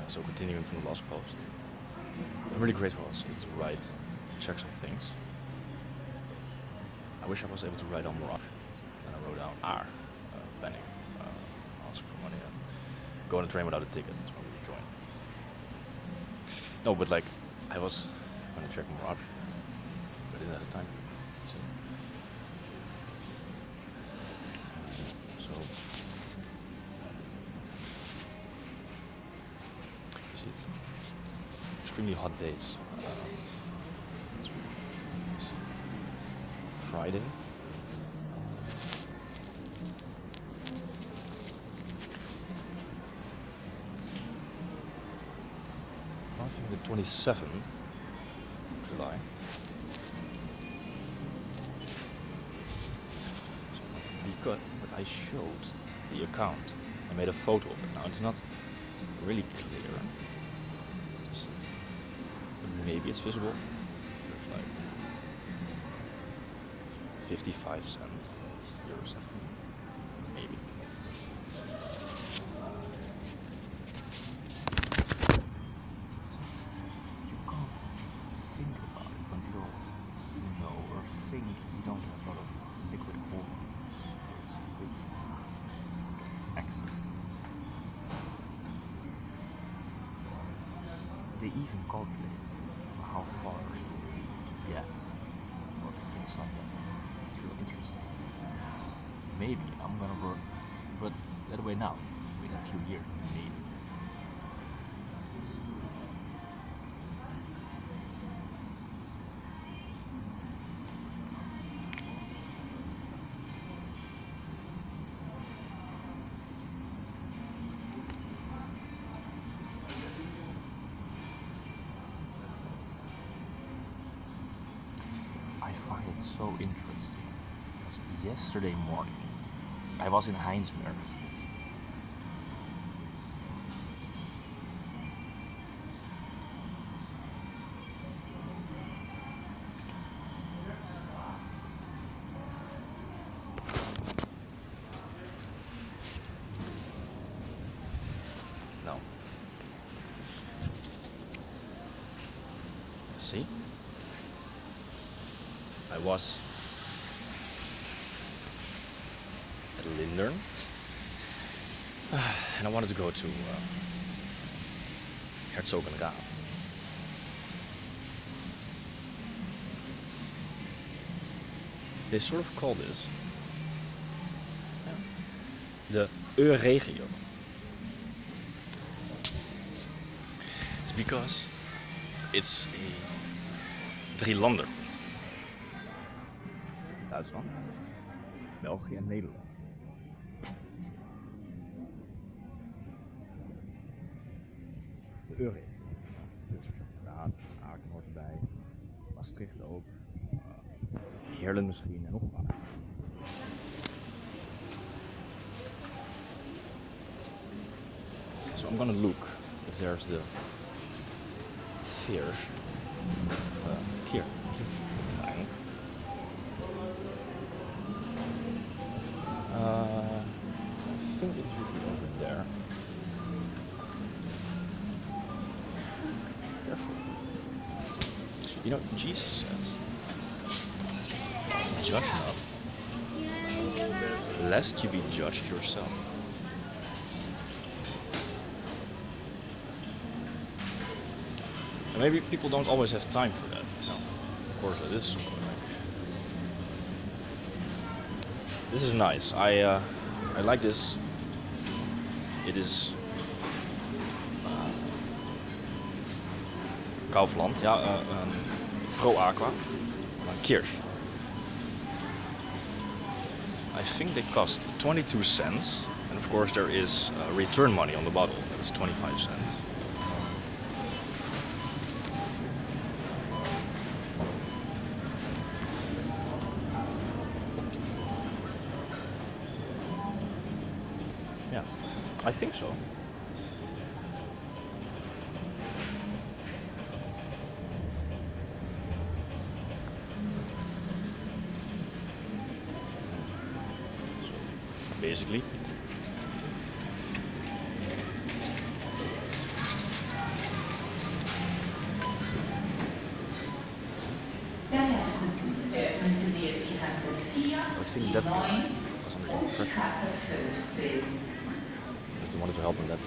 So continuing from the last post, I'm really grateful also to write, check some things. I wish I was able to write down more options. And I wrote down R, panic, ask for money, go on a train without a ticket. That's why we joined. No, but like I was gonna check more options, but I didn't have the time. So you see, it's extremely hot days. Friday. I think the 27th of July. Because I showed the account. I made a photo of it. Now it's not really clear. Maybe it's visible. There's like 55 cents, euros, maybe. You can't think about it until you know or think you don't have a lot of liquid hormones. It's a bit excess. They even calculate how far you need to get or things like that. It's real interesting. Maybe I'm gonna work, but that way now, in a few years, maybe. I find it so interesting because yesterday morning I was in Heinsberg. No. See? I was at Lindern and I wanted to go to Herzogenrath. They sort of call this the E-regio. It's because it's a drielanderpunt. Duitsland, België en Nederland. De Euro. Dus inderdaad, Aken hoort erbij, Maastricht ook, Heerlen misschien en nog een paar. So I'm gonna look if there's the Kirch trein. I think it's usually over there. Careful. You know, Jesus says, judge not, lest you be judged yourself. And maybe people don't always have time for that. No, of course, this is nice. I like this. It is Kaufland, ja, Pro Aqua, Kirch. I think they cost 22 cents, and of course there is return money on the bottle. It's 25 cents. Yes, I think so. Basically, think that guy was under pressure. Because they wanted to help him that way.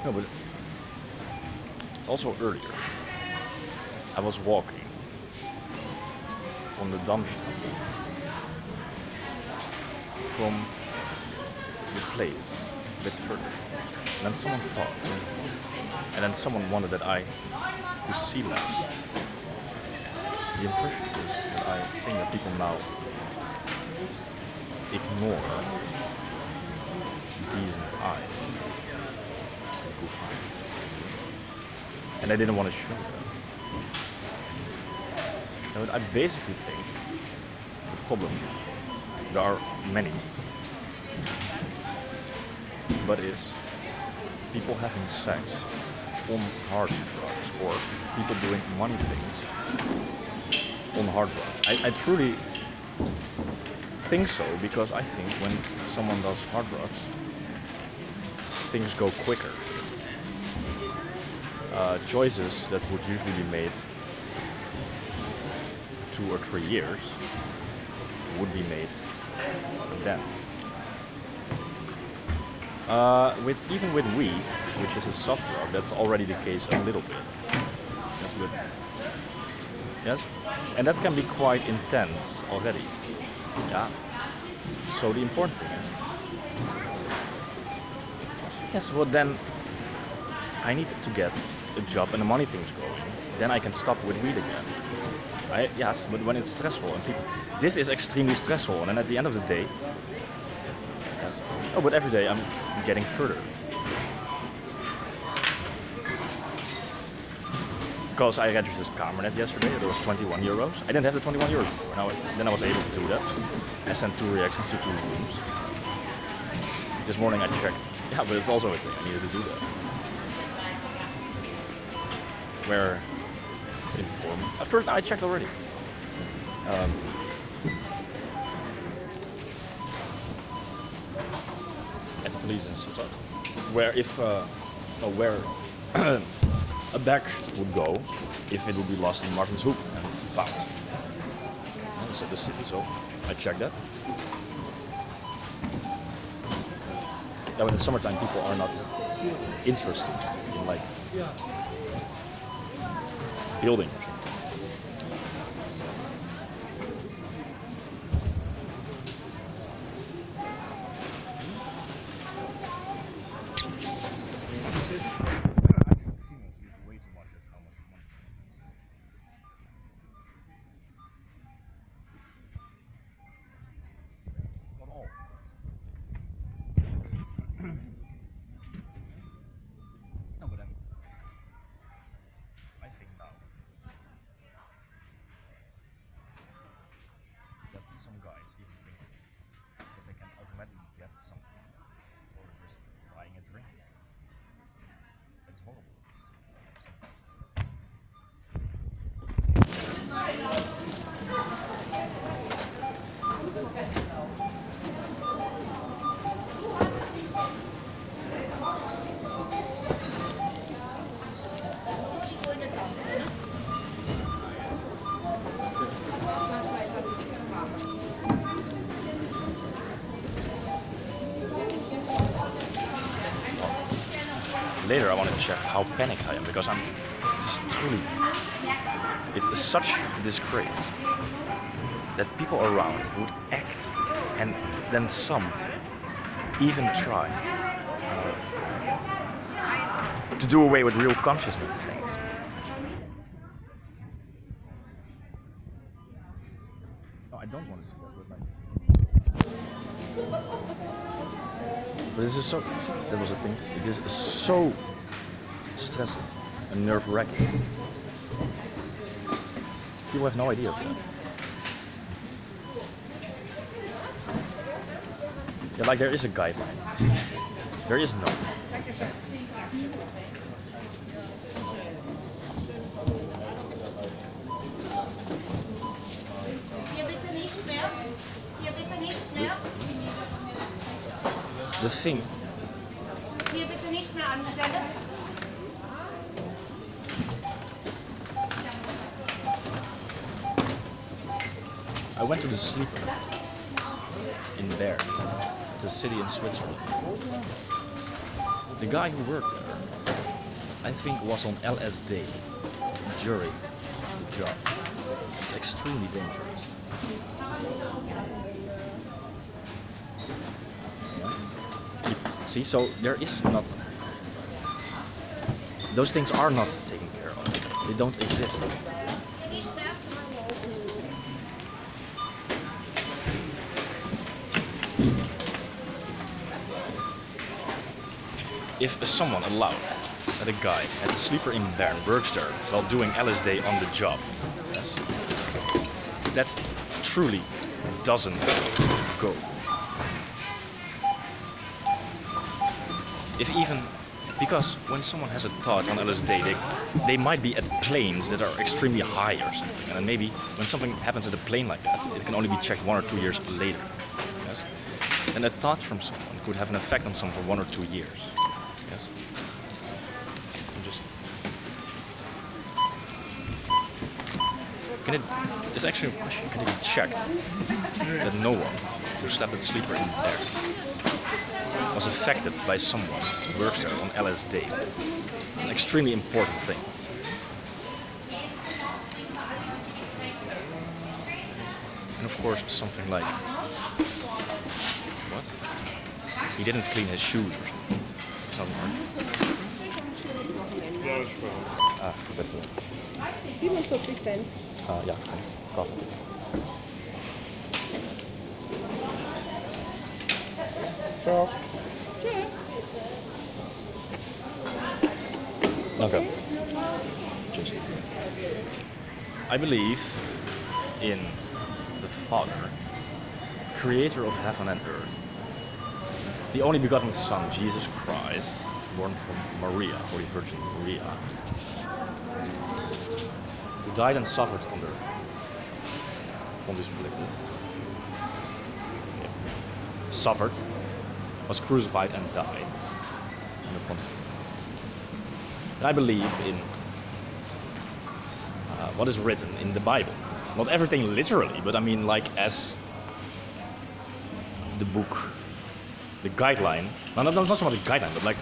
No, but also earlier, I was walking on the Damstraat from the place a bit further. And then someone talked. And then someone wanted that I could see less. The impression is that I think that people now ignore decent eyes. And I didn't want to show that. And I basically think the problem, there are many, but is people having sex on hard drugs or people doing money things on hard drugs. I truly think so, because I think when someone does hard drugs, things go quicker. Choices that would usually be made 2 or 3 years would be made then. Even with weed, which is a soft drug, that's already the case a little bit. Yes, but yes, and that can be quite intense already. Yeah. So the important thing is, yes, well then I need to get a job and the money thing's going. Then I can stop with weed again. Yes, but when it's stressful and people, this is extremely stressful, and then at the end of the day. Oh, but every day I'm getting further. Because I registered Kaufland yesterday, it was 21 euros. I didn't have the 21 euros before. Now, then I was able to do that. I sent 2 reactions to 2 rooms. This morning I checked. Yeah, but it's also a thing, I needed to do that. Where to inform. At first I checked already. At the police institute, where if where a bag would go if it would be lost in Martenshoek and found. It's at the city, so I checked that. Yeah, when it's summertime, people are not interested in like building. Later I want to check how panicked I am, because it's such a disgrace that people around would act, and then some even try to do away with real consciousness. No, I don't want to see that, but like. But this is so, that was a thing, it is so stressing and nerve-wracking. People have no idea of that. Yeah, like there is a guideline. There is no. The thing. Hier bitte nicht mehr anstellen. I went to the sleeper in Bern, it's a city in Switzerland. The guy who worked there, I think, was on LSD during the job. It's extremely dangerous. See, so there is not... Those things are not taken care of. They don't exist. If someone allowed that a guy at the sleeper in Bern works there while doing LSD on the job, yes, that truly doesn't go. If even, because when someone has a thought on LSD, they might be at planes that are extremely high or something, and then maybe when something happens at a plane like that, it can only be checked 1 or 2 years later. Yes? And a thought from someone could have an effect on someone for 1 or 2 years. Yes. It's actually a question, can it be checked that no one who slept at the sleeper in there was affected by someone who works there on LSD? It's an extremely important thing. And of course something like, what? He didn't clean his shoes or something. It's not hard. Ah, that's it. 47 cent. Ja, Kaufland. Ciao. Okay. Cheers. I believe in the Father, creator of heaven and earth, the only begotten Son, Jesus Christ, born from Maria, Holy Virgin Maria, who died and suffered under Pontius Pilate. Suffered, was crucified and died under Pontius Pilate. And I believe in what is written in the Bible. Not everything literally, but I mean like as the book, the guideline. No, not so much a guideline, but like,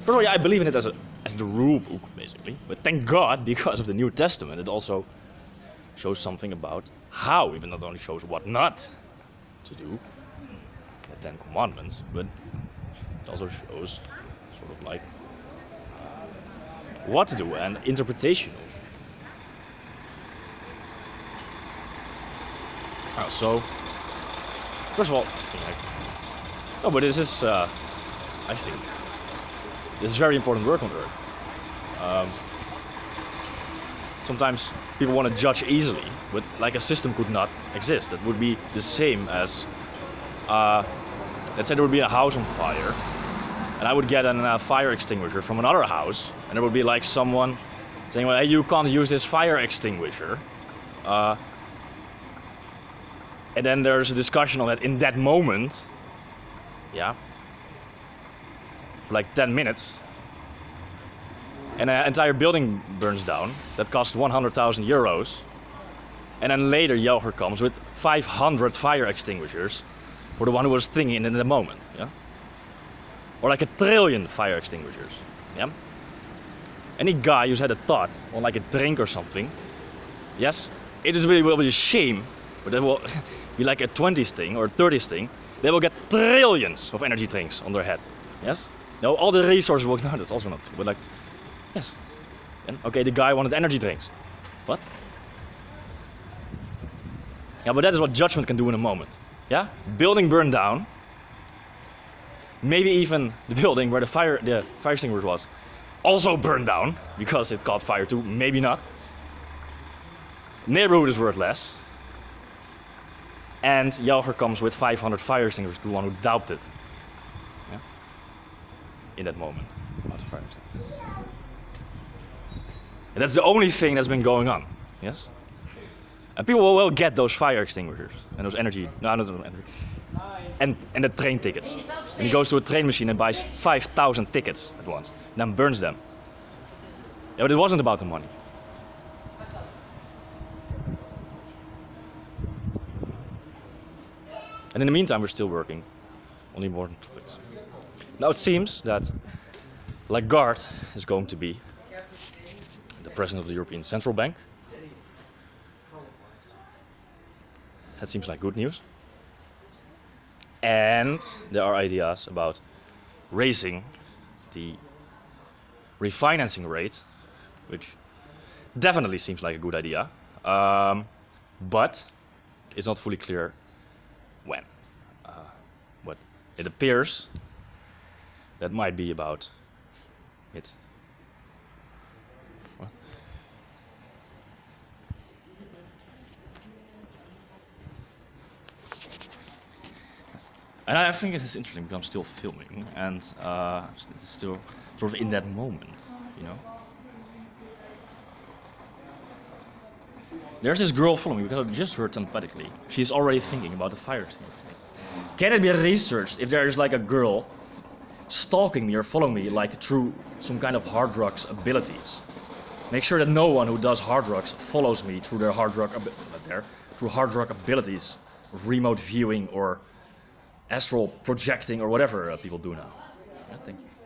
first of all, yeah, I believe in it as the rule book, basically. But thank God, because of the New Testament, it also shows something about how, even not only shows what not to do, the 10 Commandments, but it also shows sort of like what to do and interpretation of. So, first of all, no, but this is, I think, this is very important work on Earth. Sometimes people want to judge easily, but like a system could not exist. That would be the same as, let's say there would be a house on fire, and I would get a fire extinguisher from another house, and there would be like someone saying, well, hey, you can't use this fire extinguisher. And then there's a discussion on that in that moment, yeah, for like 10 minutes. And an entire building burns down that costs 100,000 euros. And then later Jelger comes with 500 fire extinguishers for the one who was thinking in the moment, yeah? Or like 1 trillion fire extinguishers, yeah? Any guy who's had a thought on like a drink or something, yes, it is really will be a shame, but it will be like a 20s thing or 30s thing. They will get trillions of energy drinks on their head, yes? No, all the resources will, no, that's also not true, but like, yes. And okay, the guy wanted energy drinks. What? Yeah, but that is what judgment can do in a moment. Yeah? Building burned down. Maybe even the building where the fire extinguisher was also burned down because it caught fire too. Maybe not. Neighborhood is worth less. And Jelger comes with 500 fire extinguishers to the one who doubted. Yeah? In that moment. About the fire extinguisher. And that's the only thing that's been going on. Yes? And people will get those fire extinguishers and those energy, no, not energy, and the train tickets. And he goes to a train machine and buys 5,000 tickets at once, and then burns them. Yeah, but it wasn't about the money. And in the meantime, we're still working on the important topics. Now it seems that Lagarde is going to be the president of the European Central Bank. That seems like good news. And there are ideas about raising the refinancing rate, which definitely seems like a good idea, but it's not fully clear when. But it appears that might be about it. What? And I think it is interesting because I'm still filming and it's still sort of in that moment, you know. There's this girl following me because I just heard telepathically. She's already thinking about the fire extinguisher. Can it be researched if there is like a girl stalking me or following me like through some kind of hard drugs abilities? Make sure that no one who does hard drugs follows me through their hard drug abilities, of remote viewing or astral projecting or whatever people do now. Yeah, thank you.